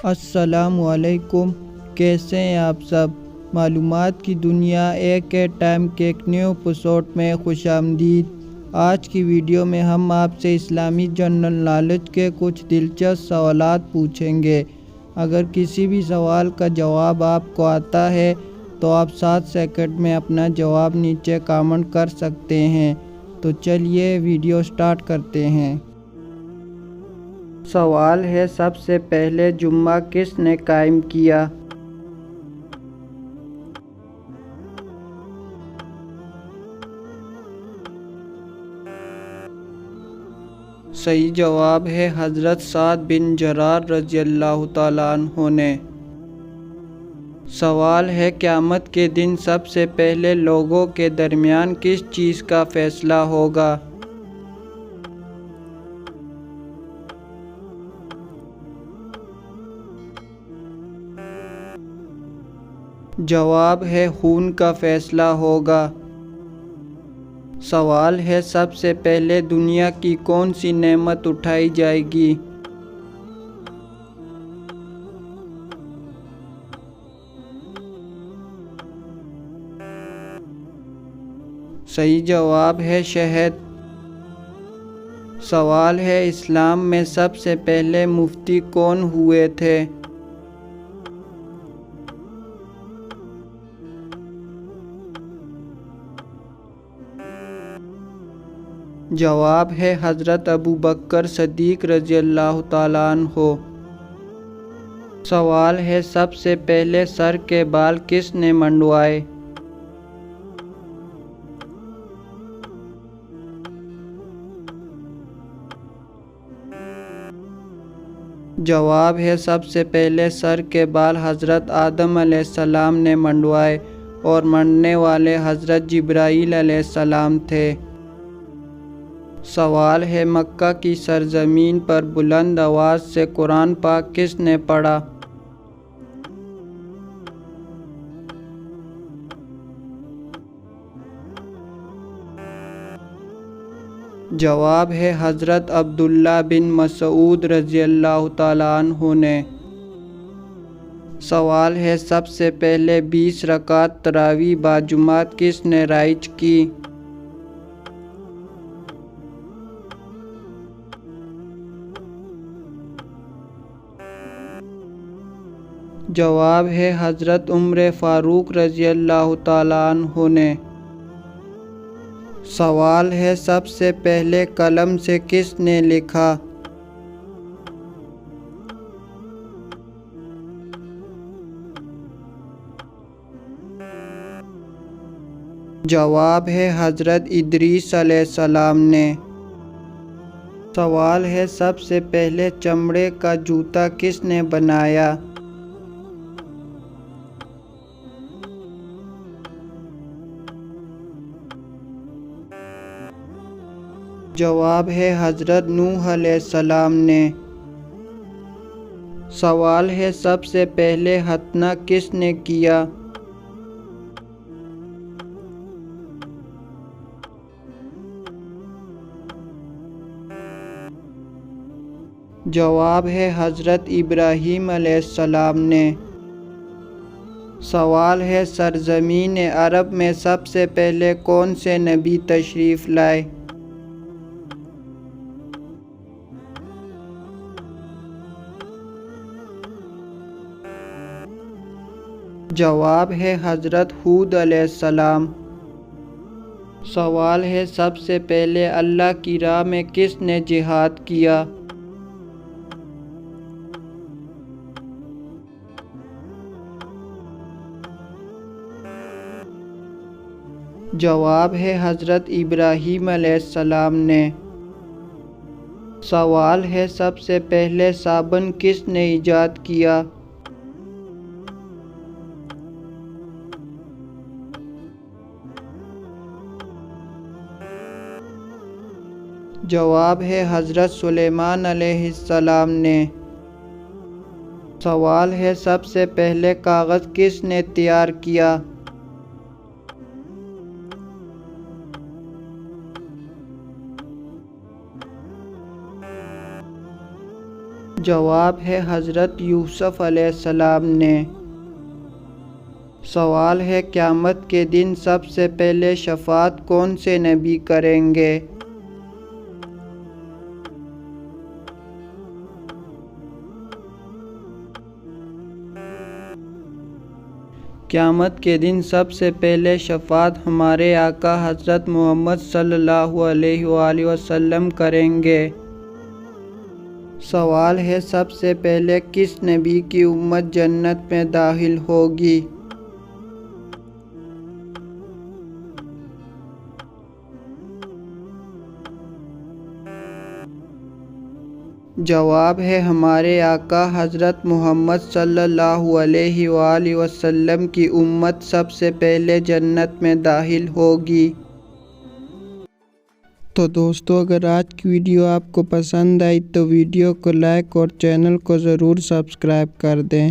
السلام علیکم، کیسے ہیں آپ سب؟ معلومات کی دنیا ایک ٹائم کے ایک نیو ایپیسوڈ میں خوش آمدید۔ آج کی ویڈیو میں ہم آپ سے اسلامی جنرل نالج کے کچھ دلچسپ سوالات پوچھیں گے۔ اگر کسی بھی سوال کا جواب آپ کو آتا ہے تو آپ 7 سیکنڈ میں اپنا جواب نیچے کامنٹ کر سکتے ہیں۔ تو چلیے ویڈیو سٹارٹ کرتے ہیں۔ سوال ہے، سب سے پہلے جمعہ کس نے قائم کیا؟ صحیح جواب ہے حضرت سعد بن جرار رضی اللہ تعالیٰ عنہ نے۔ سوال ہے، قیامت کے دن سب سے پہلے لوگوں کے درمیان کس چیز کا فیصلہ ہوگا؟ جواب ہے خون کا فیصلہ ہوگا۔ سوال ہے، سب سے پہلے دنیا کی کون سی نعمت اٹھائی جائے گی؟ صحیح جواب ہے شہد۔ سوال ہے، اسلام میں سب سے پہلے مفتی کون ہوئے تھے؟ جواب ہے حضرت ابوبکر صدیق رضی اللہ تعالیٰ عنہ۔ سوال ہے، سب سے پہلے سر کے بال کس نے منڈوائے؟ جواب ہے سب سے پہلے سر کے بال حضرت آدم علیہ السلام نے منڈوائے اور منڈنے والے حضرت جبرائیل علیہ السلام تھے۔ سوال ہے، مکہ کی سرزمین پر بلند آواز سے قرآن پاک کس نے پڑھا؟ جواب ہے حضرت عبداللہ بن مسعود رضی اللہ تعالیٰ عنہ نے۔ سوال ہے، سب سے پہلے 20 رکعت تراویح باجماعت کس نے رائج کی؟ جواب ہے حضرت عمر فاروق رضی اللہ تعالیٰ عنہ نے۔ سوال ہے، سب سے پہلے قلم سے کس نے لکھا؟ جواب ہے حضرت ادریس علیہ السلام نے۔ سوال ہے، سب سے پہلے چمڑے کا جوتا کس نے بنایا؟ جواب ہے حضرت نوح علیہ السلام نے۔ سوال ہے، سب سے پہلے ختنہ کس نے کیا؟ جواب ہے حضرت ابراہیم علیہ السلام نے۔ سوال ہے، سرزمین عرب میں سب سے پہلے کون سے نبی تشریف لائے؟ جواب ہے حضرت ہود علیہ السلام۔ سوال ہے، سب سے پہلے اللہ کی راہ میں کس نے جہاد کیا؟ جواب ہے حضرت ابراہیم علیہ السلام نے۔ سوال ہے، سب سے پہلے صابن کس نے ایجاد کیا؟ جواب ہے حضرت سلیمان علیہ السلام نے۔ سوال ہے، سب سے پہلے کاغذ کس نے تیار کیا؟ جواب ہے حضرت یوسف علیہ السلام نے۔ سوال ہے قیامت کے دن سب سے پہلے شفاعت کون سے نبی کریں گے؟ قیامت کے دن سب سے پہلے شفاعت ہمارے آقا حضرت محمد صلی اللہ علیہ وآلہ وسلم کریں گے۔ سوال ہے سب سے پہلے کس نبی کی امت جنت میں داخل ہوگی؟ جواب ہے ہمارے آقا حضرت محمد صلی اللہ علیہ وآلہ وسلم کی امت سب سے پہلے جنت میں داخل ہوگی۔ تو دوستو، اگر آج کی ویڈیو آپ کو پسند آئی تو ویڈیو کو لائک اور چینل کو ضرور سبسکرائب کر دیں۔